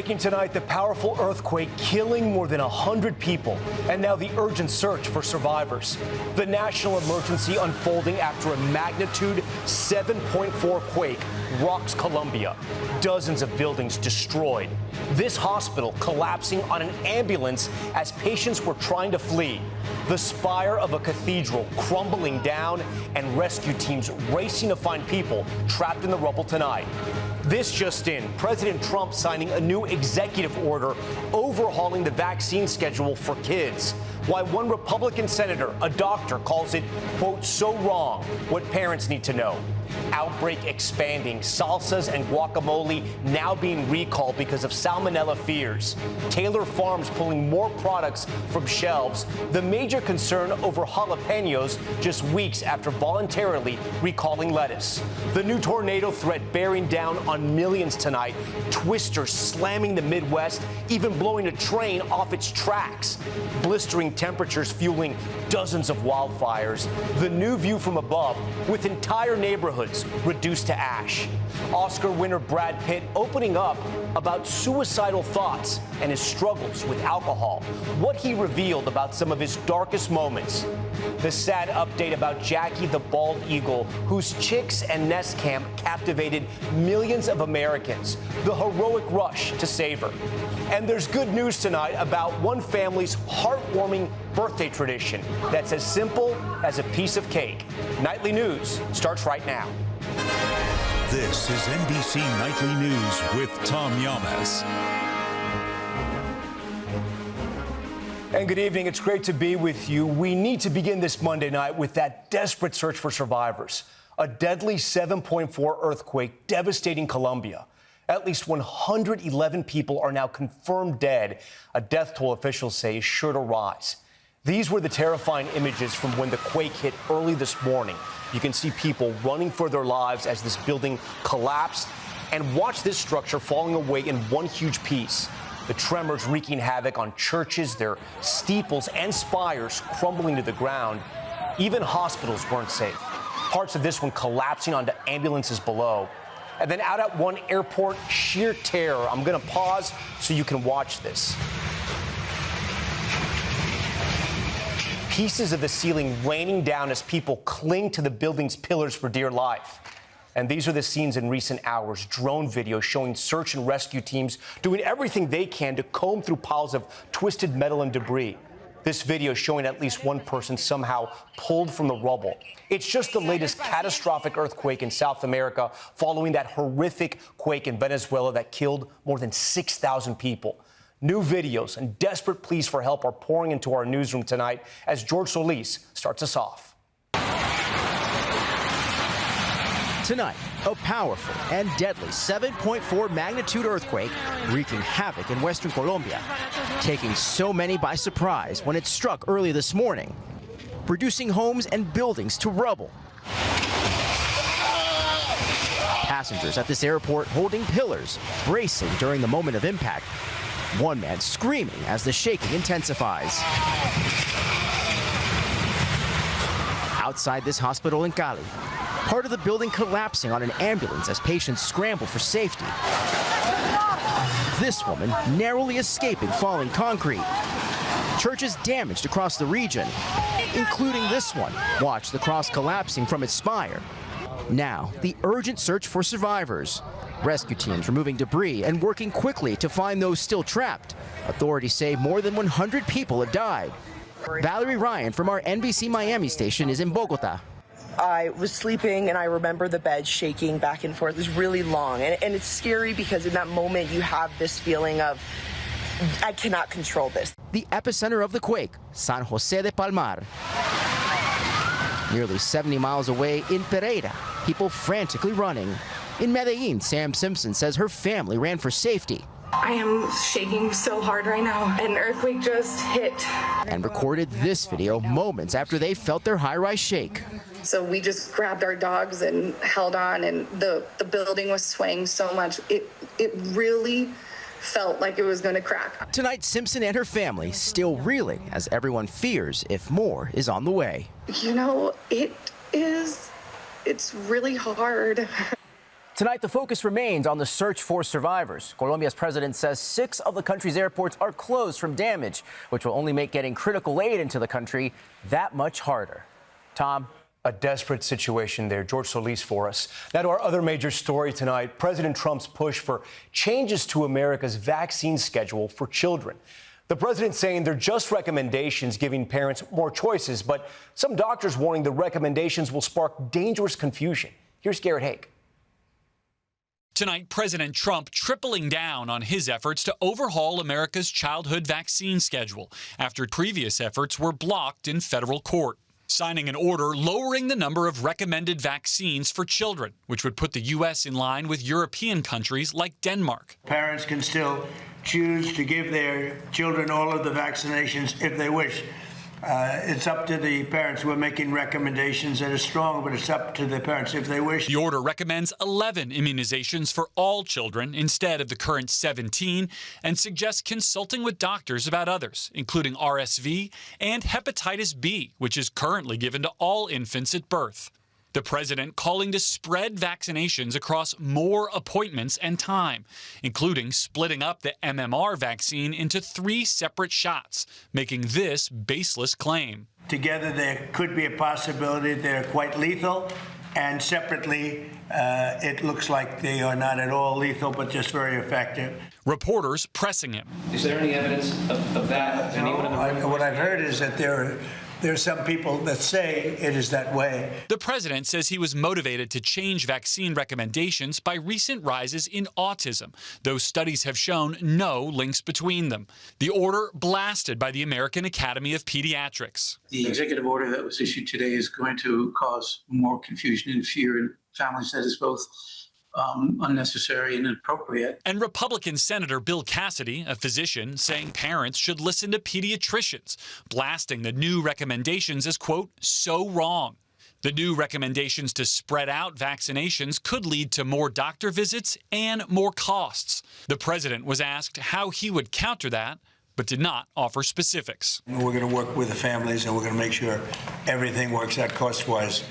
Breaking tonight, the powerful earthquake killing more than 100 people, and now the urgent search for survivors. The national emergency unfolding after a magnitude 7.4 quake rocks Colombia. Dozens of buildings destroyed. This hospital collapsing on an ambulance as patients were trying to flee. The spire of a cathedral crumbling down, and rescue teams racing to find people trapped in the rubble tonight. This just in, President Trump signing a new executive order overhauling the vaccine schedule for kids. Why one Republican senator, a doctor, calls it, quote, so wrong, what parents need to know. Outbreak expanding, salsas and guacamole now being recalled because of salmonella fears. Taylor Farms pulling more products from shelves. The major concern over jalapenos just weeks after voluntarily recalling lettuce. The new tornado threat bearing down on millions tonight. Twisters slamming the Midwest, even blowing a train off its tracks. Blistering temperatures fueling dozens of wildfires. The new view from above with entire neighborhoods reduced to ash. Oscar winner Brad Pitt opening up about suicidal thoughts and his struggles with alcohol. What he revealed about some of his darkest moments. The sad update about Jackie the bald eagle, whose chicks and nest cam captivated millions of Americans. The heroic rush to save her. And there's good news tonight about one family's heartwarming birthday tradition that's as simple as a piece of cake. Nightly News starts right now. This is NBC Nightly News with Tom Llamas. And good evening. It's great to be with you. We need to begin this Monday night with that desperate search for survivors. A deadly 7.4 earthquake devastating Colombia. At least 111 people are now confirmed dead. A death toll officials say is sure to rise. These were the terrifying images from when the quake hit early this morning. You can see people running for their lives as this building collapsed, and watch this structure falling away in one huge piece. The tremors wreaking havoc on churches, their steeples and spires crumbling to the ground. Even hospitals weren't safe. Parts of this one collapsing onto ambulances below. And then out at one airport, sheer terror. I'm going to pause so you can watch this. Pieces of the ceiling raining down as people cling to the building's pillars for dear life. And these are the scenes in recent hours. Drone video showing search and rescue teams doing everything they can to comb through piles of twisted metal and debris. This video showing at least one person somehow pulled from the rubble. It's just the latest catastrophic earthquake in South America following that horrific quake in Venezuela that killed more than 6,000 people. New videos and desperate pleas for help are pouring into our newsroom tonight as George Solis starts us off. Tonight, a powerful and deadly 7.4 magnitude earthquake wreaking havoc in western Colombia, taking so many by surprise when it struck early this morning, reducing homes and buildings to rubble. Passengers at this airport holding pillars, bracing during the moment of impact. One man screaming as the shaking intensifies. Outside this hospital in Cali, part of the building collapsing on an ambulance as patients scramble for safety. This woman narrowly escaping falling concrete. Churches damaged across the region, including this one. Watch the cross collapsing from its spire. Now, the urgent search for survivors. Rescue teams removing debris and working quickly to find those still trapped. Authorities say more than 100 people have died. Valerie Ryan from our NBC Miami station is in Bogota. I was sleeping and I remember the bed shaking back and forth. It was really long. And it's scary because in that moment you have this feeling of, I cannot control this. The epicenter of the quake, San Jose de Palmar. Nearly 70 miles away in Pereira, people frantically running. In Medellin, Sam Simpson says her family ran for safety. I am shaking so hard right now. An earthquake just hit. And recorded this video moments after they felt their high-rise shake. So we just grabbed our dogs and held on, and the building was swaying so much. It really felt like it was going to crack. Tonight, Simpson and her family still reeling as everyone fears if more is on the way. You know, it's really hard. Tonight, the focus remains on the search for survivors. Colombia's president says 6 of the country's airports are closed from damage, which will only make getting critical aid into the country that much harder. Tom? A desperate situation there. George Solis for us. Now to our other major story tonight, President Trump's push for changes to America's vaccine schedule for children. The president saying they're just recommendations giving parents more choices, but some doctors warning the recommendations will spark dangerous confusion. Here's Garrett Haake. Tonight, President Trump tripling down on his efforts to overhaul America's childhood vaccine schedule after previous efforts were blocked in federal court, signing an order lowering the number of recommended vaccines for children, which would put the U.S. in line with European countries like Denmark. Parents can still choose to give their children all of the vaccinations if they wish. It's up to the parents. We're making recommendations that are strong, but it's up to the parents if they wish. The order recommends 11 immunizations for all children instead of the current 17 and suggests consulting with doctors about others, including RSV and hepatitis B, which is currently given to all infants at birth. The president calling to spread vaccinations across more appointments and time, including splitting up the MMR vaccine into 3 separate shots, making this baseless claim. Together, there could be a possibility they're quite lethal, and separately, it looks like they are not at all lethal, but just very effective. Reporters pressing him. Is there any evidence of that? What I've heard is that there are some people that say it is that way. The president says he was motivated to change vaccine recommendations by recent rises in autism, though studies have shown no links between them. The order blasted by the American Academy of Pediatrics. The executive order that was issued today is going to cause more confusion and fear in families that is both unnecessary and inappropriate. And Republican Senator Bill Cassidy, a physician, saying parents should listen to pediatricians, blasting the new recommendations as, quote, so wrong. The new recommendations to spread out vaccinations could lead to more doctor visits and more costs. The president was asked how he would counter that, but did not offer specifics. We're going to work with the families, and we're going to make sure everything works out cost-wise.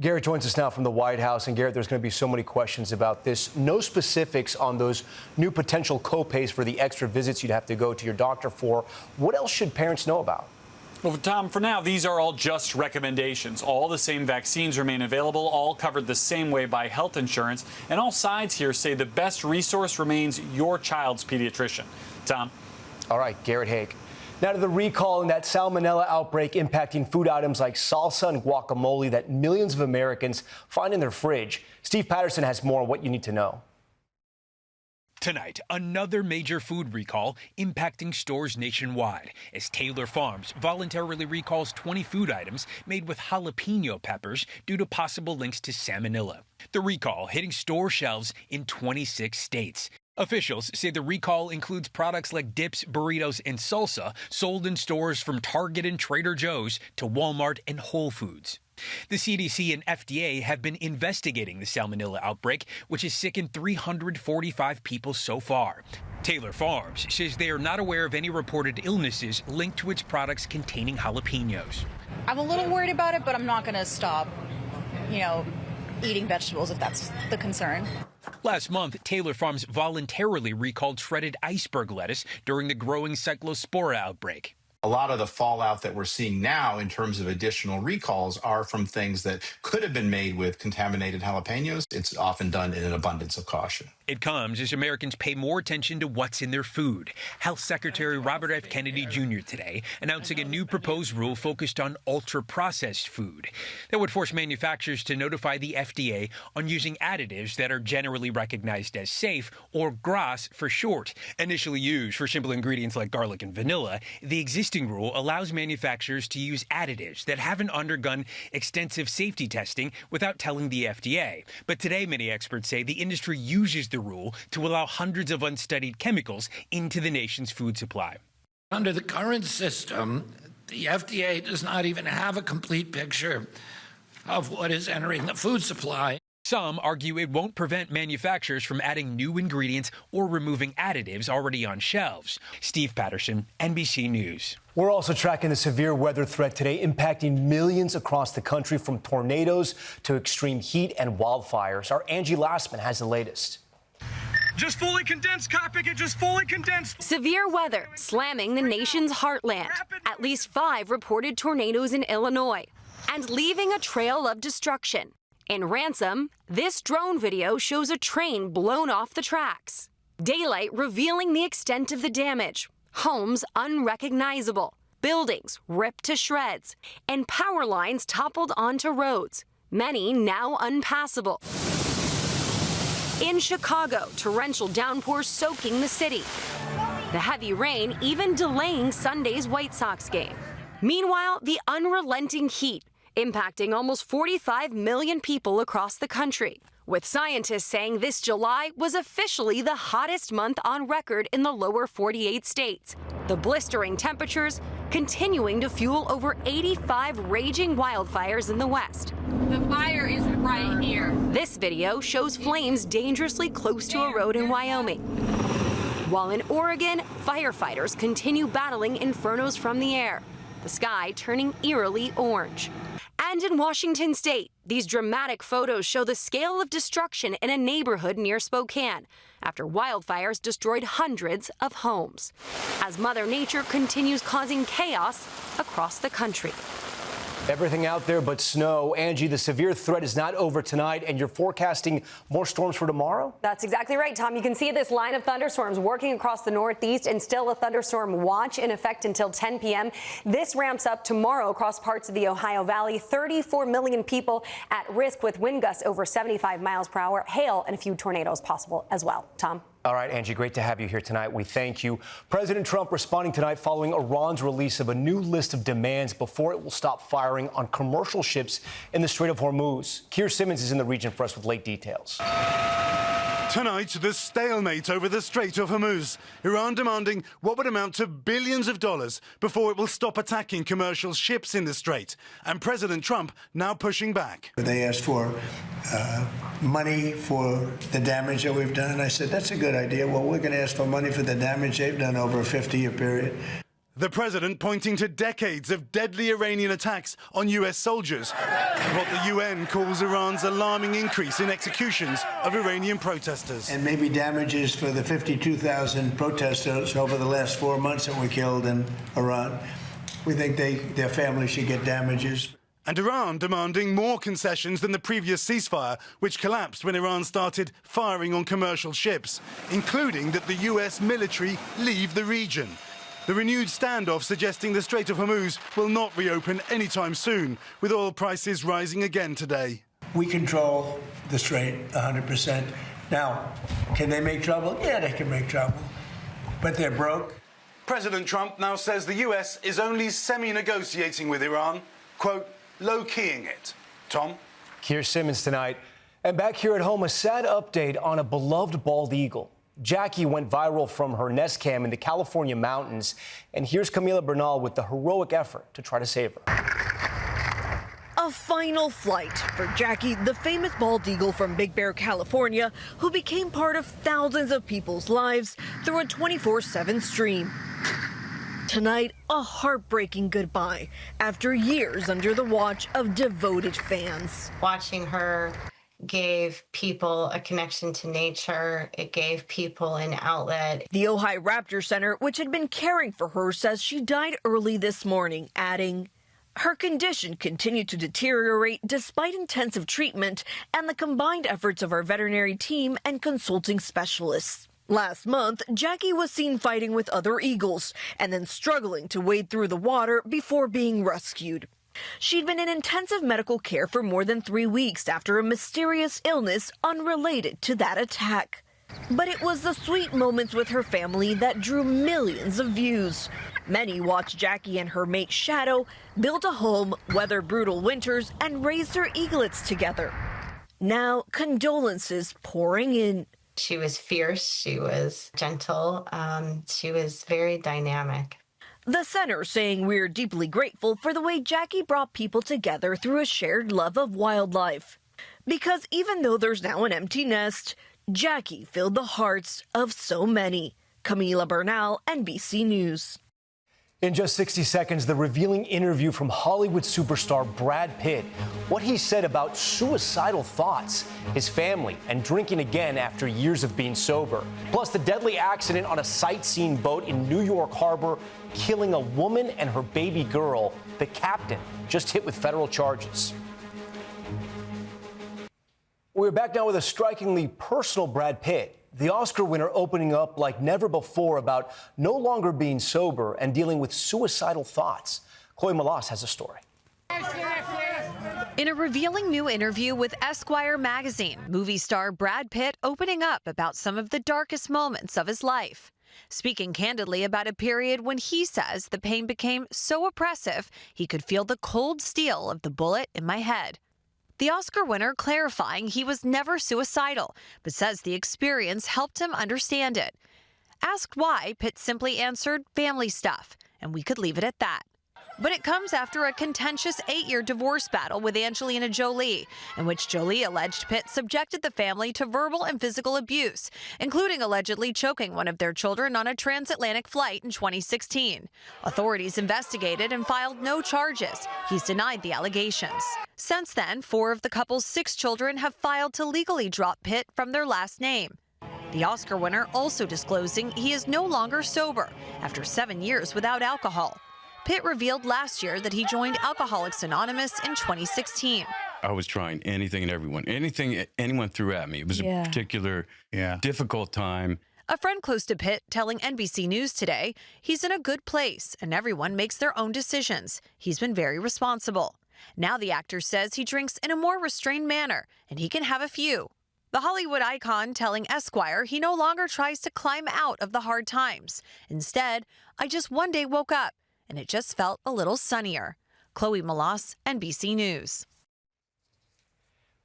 Garrett joins us now from the White House. And Garrett, there's going to be so many questions about this. No specifics on those new potential co-pays for the extra visits you'd have to go to your doctor for. What else should parents know about? Well, Tom, for now, these are all just recommendations. All the same vaccines remain available, all covered the same way by health insurance. And all sides here say the best resource remains your child's pediatrician. Tom? All right, Garrett Haake. Now to the recall and that salmonella outbreak impacting food items like salsa and guacamole that millions of Americans find in their fridge. Steve Patterson has more on what you need to know. Tonight, another major food recall impacting stores nationwide as Taylor Farms voluntarily recalls 20 food items made with jalapeno peppers due to possible links to salmonella. The recall hitting store shelves in 26 states. Officials say the recall includes products like dips, burritos, and salsa sold in stores from Target and Trader Joe's to Walmart and Whole Foods. The CDC and FDA have been investigating the salmonella outbreak, which has sickened 345 people so far. Taylor Farms says they are not aware of any reported illnesses linked to its products containing jalapenos. I'm a little worried about it, but I'm not going to stop, eating vegetables if that's the concern. Last month, Taylor Farms voluntarily recalled shredded iceberg lettuce during the growing cyclospora outbreak. A lot of the fallout that we're seeing now in terms of additional recalls are from things that could have been made with contaminated jalapenos. It's often done in an abundance of caution. It comes as Americans pay more attention to what's in their food. Health Secretary Robert F. Kennedy Jr. today announcing a new proposed rule focused on ultra-processed food that would force manufacturers to notify the FDA on using additives that are generally recognized as safe, or GRAS for short. Initially used for simple ingredients like garlic and vanilla, the existing rule allows manufacturers to use additives that haven't undergone extensive safety testing without telling the FDA. But today, many experts say the industry uses the rule to allow hundreds of unstudied chemicals into the nation's food supply. Under the current system, the FDA does not even have a complete picture of what is entering the food supply. Some argue it won't prevent manufacturers from adding new ingredients or removing additives already on shelves. Steve Patterson, NBC News. We're also tracking the severe weather threat today impacting millions across the country, from tornadoes to extreme heat and wildfires. Our Angie Lastman has the latest. Just fully condensed, copy it, just fully condensed. Severe weather slamming the nation's heartland. At least 5 reported tornadoes in Illinois and leaving a trail of destruction. In Ransom, this drone video shows a train blown off the tracks. Daylight revealing the extent of the damage. Homes unrecognizable, buildings ripped to shreds, and power lines toppled onto roads, many now unpassable. In Chicago, torrential downpours soaking the city. The heavy rain even delaying Sunday's White Sox game. Meanwhile, the unrelenting heat impacting almost 45 million people across the country, with scientists saying this July was officially the hottest month on record in the lower 48 states. The blistering temperatures continuing to fuel over 85 raging wildfires in the West. The fire is right here. This video shows flames dangerously close to a road in Wyoming. While in Oregon, firefighters continue battling infernos from the air, the sky turning eerily orange. And in Washington state, these dramatic photos show the scale of destruction in a neighborhood near Spokane after wildfires destroyed hundreds of homes, as Mother Nature continues causing chaos across the country. Everything out there but snow. Angie, the severe threat is not over tonight, and you're forecasting more storms for tomorrow? That's exactly right, Tom. You can see this line of thunderstorms working across the Northeast, and still a thunderstorm watch in effect until 10 p.m. This ramps up tomorrow across parts of the Ohio Valley. 34 million people at risk, with wind gusts over 75 miles per hour, hail, and a few tornadoes possible as well. Tom? All right, Angie, great to have you here tonight. We thank you. President Trump responding tonight following Iran's release of a new list of demands before it will stop firing on commercial ships in the Strait of Hormuz. Keir Simmons is in the region for us with late details. Tonight, the stalemate over the Strait of Hormuz. Iran demanding what would amount to billions of dollars before it will stop attacking commercial ships in the strait. And President Trump now pushing back. They asked for money for the damage that we've done. And I said, that's a good idea. Well, we're going to ask for money for the damage they've done over a 50-year period. The president pointing to decades of deadly Iranian attacks on U.S. soldiers, what the UN calls Iran's alarming increase in executions of Iranian protesters. And maybe damages for the 52,000 protesters over the last 4 months that were killed in Iran. We think their families should get damages. And Iran demanding more concessions than the previous ceasefire, which collapsed when Iran started firing on commercial ships, including that the U.S. military leave the region. The renewed standoff suggesting the Strait of Hormuz will not reopen anytime soon, with oil prices rising again today. We control the strait 100%. Now, can they make trouble? Yeah, they can make trouble. But they're broke. President Trump now says the U.S. is only semi-negotiating with Iran, quote, low-keying it. Tom? Keir Simmons tonight. And back here at home, a sad update on a beloved bald eagle. Jackie went viral from her nest cam in the California mountains. And here's Camila Bernal with the heroic effort to try to save her. A final flight for Jackie, the famous bald eagle from Big Bear, California, who became part of thousands of people's lives through a 24/7 stream. Tonight, a heartbreaking goodbye after years under the watch of devoted fans. Watching her gave people a connection to nature. It gave people an outlet. The Ojai Raptor Center, which had been caring for her, says she died early this morning, adding, her condition continued to deteriorate despite intensive treatment and the combined efforts of our veterinary team and consulting specialists. Last month, Jackie was seen fighting with other eagles and then struggling to wade through the water before being rescued. She'd been in intensive medical care for more than 3 weeks after a mysterious illness unrelated to that attack. But it was the sweet moments with her family that drew millions of views. Many watched Jackie and her mate Shadow build a home, weather brutal winters, and raise their eaglets together. Now, condolences pouring in. She was fierce, she was gentle, she was very dynamic. The center saying we're deeply grateful for the way Jackie brought people together through a shared love of wildlife. Because even though there's now an empty nest, Jackie filled the hearts of so many. Camila Bernal, NBC News. In just 60 seconds, the revealing interview from Hollywood superstar Brad Pitt. What he said about suicidal thoughts, his family, and drinking again after years of being sober. Plus, the deadly accident on a sightseeing boat in New York Harbor, killing a woman and her baby girl. The captain just hit with federal charges. We're back now with a strikingly personal Brad Pitt. The Oscar winner opening up like never before about no longer being sober and dealing with suicidal thoughts. Chloe Malas has a story. In a revealing new interview with Esquire magazine, movie star Brad Pitt opening up about some of the darkest moments of his life. Speaking candidly about a period when he says the pain became so oppressive he could feel the cold steel of the bullet in my head. The Oscar winner clarifying he was never suicidal, but says the experience helped him understand it. Asked why, Pitt simply answered family stuff, and we could leave it at that. But it comes after a contentious 8-year divorce battle with Angelina Jolie, in which Jolie alleged Pitt subjected the family to verbal and physical abuse, including allegedly choking one of their children on a transatlantic flight in 2016. Authorities investigated and filed no charges. He's denied the allegations. Since then, 4 of the couple's 6 children have filed to legally drop Pitt from their last name. The Oscar winner also disclosing he is no longer sober after 7 years without alcohol. Pitt revealed last year that he joined Alcoholics Anonymous in 2016. I was trying anything and anything anyone threw at me. It was a particular difficult time. A friend close to Pitt telling NBC News today he's in a good place and everyone makes their own decisions. He's been very responsible. Now the actor says he drinks in a more restrained manner and he can have a few. The Hollywood icon telling Esquire he no longer tries to climb out of the hard times. Instead, I just one day woke up and it just felt a little sunnier. Chloe Malas, NBC News.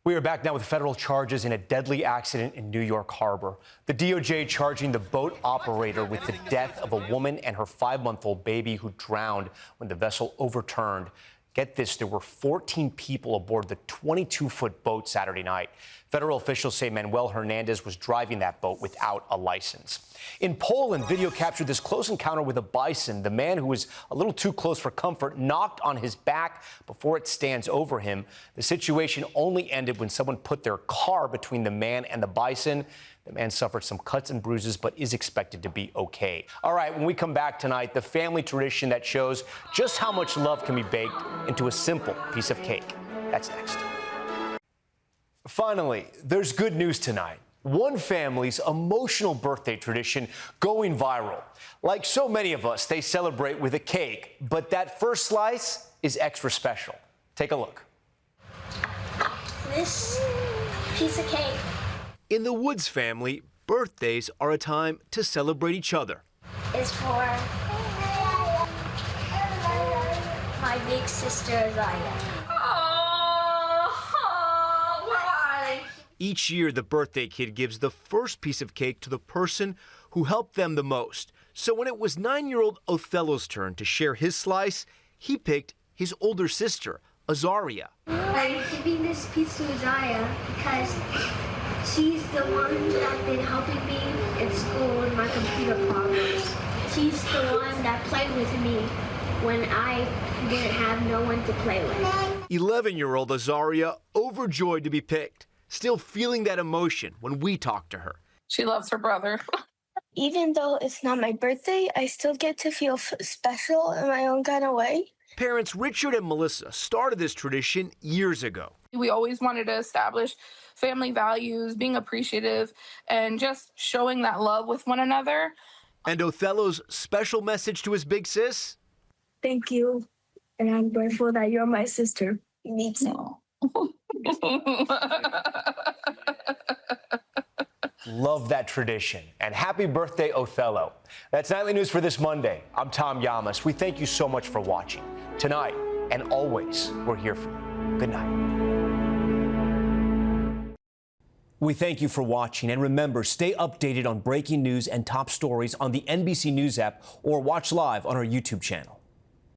We are back now with federal charges in a deadly accident in New York Harbor. The DOJ charging the boat operator with the death of a woman and her 5-month-old baby who drowned when the vessel overturned. Get this, there were 14 people aboard the 22-foot boat Saturday night. Federal officials say Manuel Hernandez was driving that boat without a license. In Poland, video captured this close encounter with a bison. The man, who was a little too close for comfort, knocked on his back before it stands over him. The situation only ended when someone put their car between the man and the bison. The man suffered some cuts and bruises, but is expected to be okay. All right, when we come back tonight, the family tradition that shows just how much love can be baked into a simple piece of cake. That's next. Finally, there's good news tonight. One family's emotional birthday tradition going viral. Like so many of us, they celebrate with a cake, but that first slice is extra special. Take a look. This piece of cake. In the Woods family, birthdays are a time to celebrate each other. Is for my big sister, Zaya. Why? Each year, the birthday kid gives the first piece of cake to the person who helped them the most. So when it was 9-year-old Othello's turn to share his slice, he picked his older sister, Azaria. I'm giving this piece to Zaya because she's the one that's been helping me in school with my computer problems. She's the one that played with me when I didn't have no one to play with. 11-year-old Azaria overjoyed to be picked, still feeling that emotion when we talked to her. She loves her brother. Even though it's not my birthday, I still get to feel special in my own kind of way. Parents Richard and Melissa started this tradition years ago. We always wanted to establish family values, being appreciative, and just showing that love with one another. And Othello's special message to his big sis? Thank you, and I'm grateful that you're my sister. Me too. Love that tradition. And happy birthday, Othello. That's Nightly News for this Monday. I'm Tom Llamas. We thank you so much for watching. Tonight and always, we're here for you. Good night. We thank you for watching. And remember, stay updated on breaking news and top stories on the NBC News app or watch live on our YouTube channel.